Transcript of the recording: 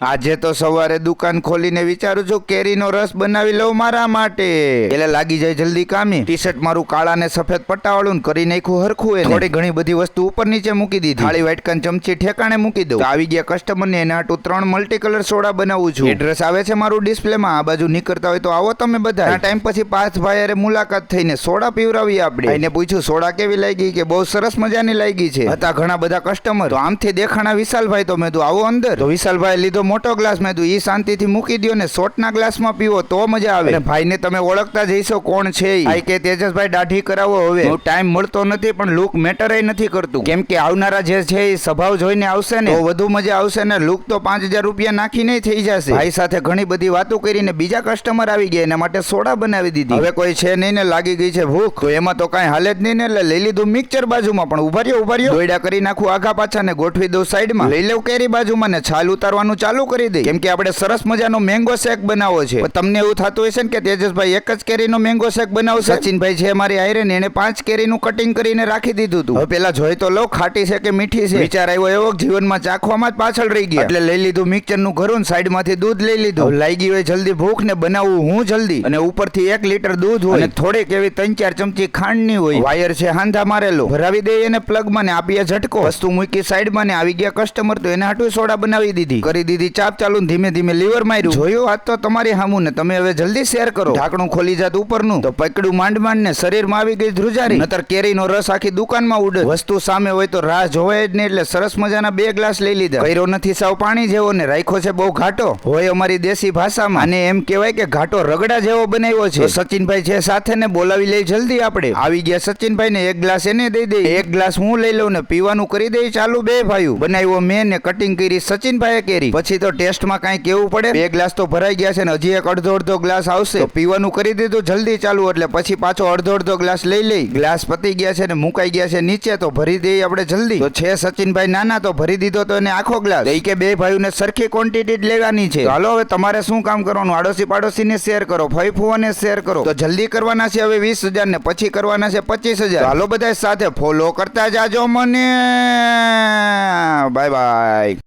આજે તો સવારે દુકાન ખોલીને વિચારું છું કેરીનો રસ બનાવી લઉં મારા માટે. એટલે લાગી જાય જલ્દી કામે. ટી શર્ટ મારું કાળા ને સફેદ પટ્ટાવાળું કરી નાખ્યું હરખું. થોડી ઘણી બધી વસ્તુ ઉપર નીચે મૂકી દીધી. થાળી વાટકાન ચમચી ઠેકાણે મૂકી દઉં. આવી ગયા કસ્ટમર ને એના હાટુ 3 મલ્ટી કલર સોડા બનાવું છું. એડ્રેસ આવે છે મારું ડિસ્પ્લે માં. આ બાજુ નીકળતા હોય તો આવો તમે બધા. આ ટાઈમ પછી પાર્થભાઈ અરે મુલાકાત થઈને સોડા પીવરાવી આપણે. એને પૂછ્યું સોડા કેવી લાગી કે બહુ સરસ મજાની લાગી છે. હતા ઘણા બધા કસ્ટમર. તો આમથી દેખાણા વિશાલભાઈ. તો મેં તું આવો અંદર. તો વિશાલભાઈ લીધો મોટો ગ્લાસ. મેં તું ઈ શાંતિથી મૂકી દો ને શોર્ટના ગ્લાસમાં પીવો તો મજા આવે. અને ભાઈને તમે ઓળખતા જઈશો કોણ છે. આઈ કે તેજસભાઈ દાઢી કરાવો. હવે ટાઈમ મળતો નથી પણ લુક મેટર નથી કરતું. કેમ કે આવનારા જે છે એ સ્વભાવ જોઈને આવશે ને તો વધુ મજા આવશે ને. લુક તો 5000 રૂપિયા નાખીને થઈ જશે. ભાઈ સાથે ઘણી બધી વાતો કરીને બીજા કસ્ટમર આવી ગયા. એના માટે સોડા બનાવી દીધી. હવે કોઈ છે નહીં ને લાગી ગઈ છે ભૂખ. તો એમાં તો કાંઈ હાલે જ નહીં ને એટલે લઈ લીધું મિક્સર બાજુમાં. પણ ઉભા રહ્યો દોયડા કરી નાખું આઘા પાછા ને ગોઠવી દઉં સાઈડમાં. લઈ લઉં કેરી બાજુમાં ને છાલ ઉતારવાનું ચાલુ કરી દે. કેમ કે આપણે સરસ મજાનો મેંગો શેક બનાવો છે. તમને એવું થતું હશે ને કે તેજસભાઈ એક જ કેરીનો મેંગો શેક બનાવશે. સચિનભાઈ છે મારી આયરે ને એને 5 કેરીનું કટિંગ કરીને રાખી દીધું હતું. હવે પેલા જોઈ તો લો ખાટી છે કે મીઠી છે. વિચાર આવ્યો એવો જીવનમાં ચાખવામાં જ પાછળ રહી ગયા. એટલે લઈ લીધું મિક્સર નું ઘરું સાઈડ માંથી દૂધ લઈ લીધું. લાગી હોય જલ્દી ભૂખ ને બનાવવું હું જલ્દી. અને ઉપરથી 1 લીટર દૂધ હોય અને થોડીક એવી 3-4 ચમચી ખાંડ ની હોય. વાયર છે હાંધા મારેલો. ભરાવી દે એને પ્લગ માં ને આપીએ ઝટકો. વસ્તુ મૂકી સાઈડ માં ને આવી ગયા કસ્ટમર. તો એને હાટુ સોડા બનાવી દીધી. કરી દીધી ચાપ ચાલુ. ધીમે ધીમે લીવર માર્યું. જોયું આજ તો તમારી હામું ને તમે હવે જલ્દી શેર કરો. ઢાંકણું ખોલી જાત ઉપરનું તો પકડ્યું માંડ માંડ ને શરીરમાં આવી ગઈ ધ્રુજારી. નતર કેરીનો રસ આખી દુકાનમાં ઉડે. વસ્તુ સામે હોય તો રાહ જોવાય જ નહીં. એટલે સરસ મજાના 2 ગ્લાસ લઈ લીધા. કર્યો નથી સાવ પાણી જેવો ને રાખ્યો છે બહુ ઘાટો. હોય અમારી દેશી ભાષામાં અને એમ કહેવાય કે ઘાટો રગડા જેવો બનાવ્યો છે. સચિનભાઈ છે સાથે ને બોલાવી લઈ જલ્દી આપણે. આવી ગયા સચિનભાઈ ને 1 ગ્લાસ એને દઈ દે. 1 ગ્લાસ હું લઈ લઉં ને પીવાનું કરી દઈ ચાલુ. 2 ભાઈઓ બનાવ્યો મેં ને કટિંગ કરી સચિનભાઈએ કેરી. પછી તો ટેસ્ટમાં કાંઈ કેવું પડે. 2 ગ્લાસ તો ભરાઈ ગયા છે ને હજી એક અડધો ગ્લાસ આવશે. પીવાનું કરી દીધું જલ્દી ચાલુ. એટલે પછી પાછો અડધો ગ્લાસ લઈ ગ્લાસ પતી ગયા છે ને મુકાઈ ગયા છે નીચે. તો ભરી દઈએ આપણે જલ્દી. તો છે સચિનભાઈ નાના તો ભરી દીધો તો એને આખો ગ્લાસ. દઈ કે 2 ભાઈઓને સરખી ક્વોન્ટિટી જ લેવાની છે. હાલો હવે તમારે શું કામ કરવાનું. આડોશી પાડોશીને શેર કરો. ફઈ ફુવાને શેર કરો. તો જલ્દી કરવાના છે હવે 20000 ને પછી કરવાના છે 25000. હાલો બધા સાથે ફોલો કરતા જાજો મને. Bye bye.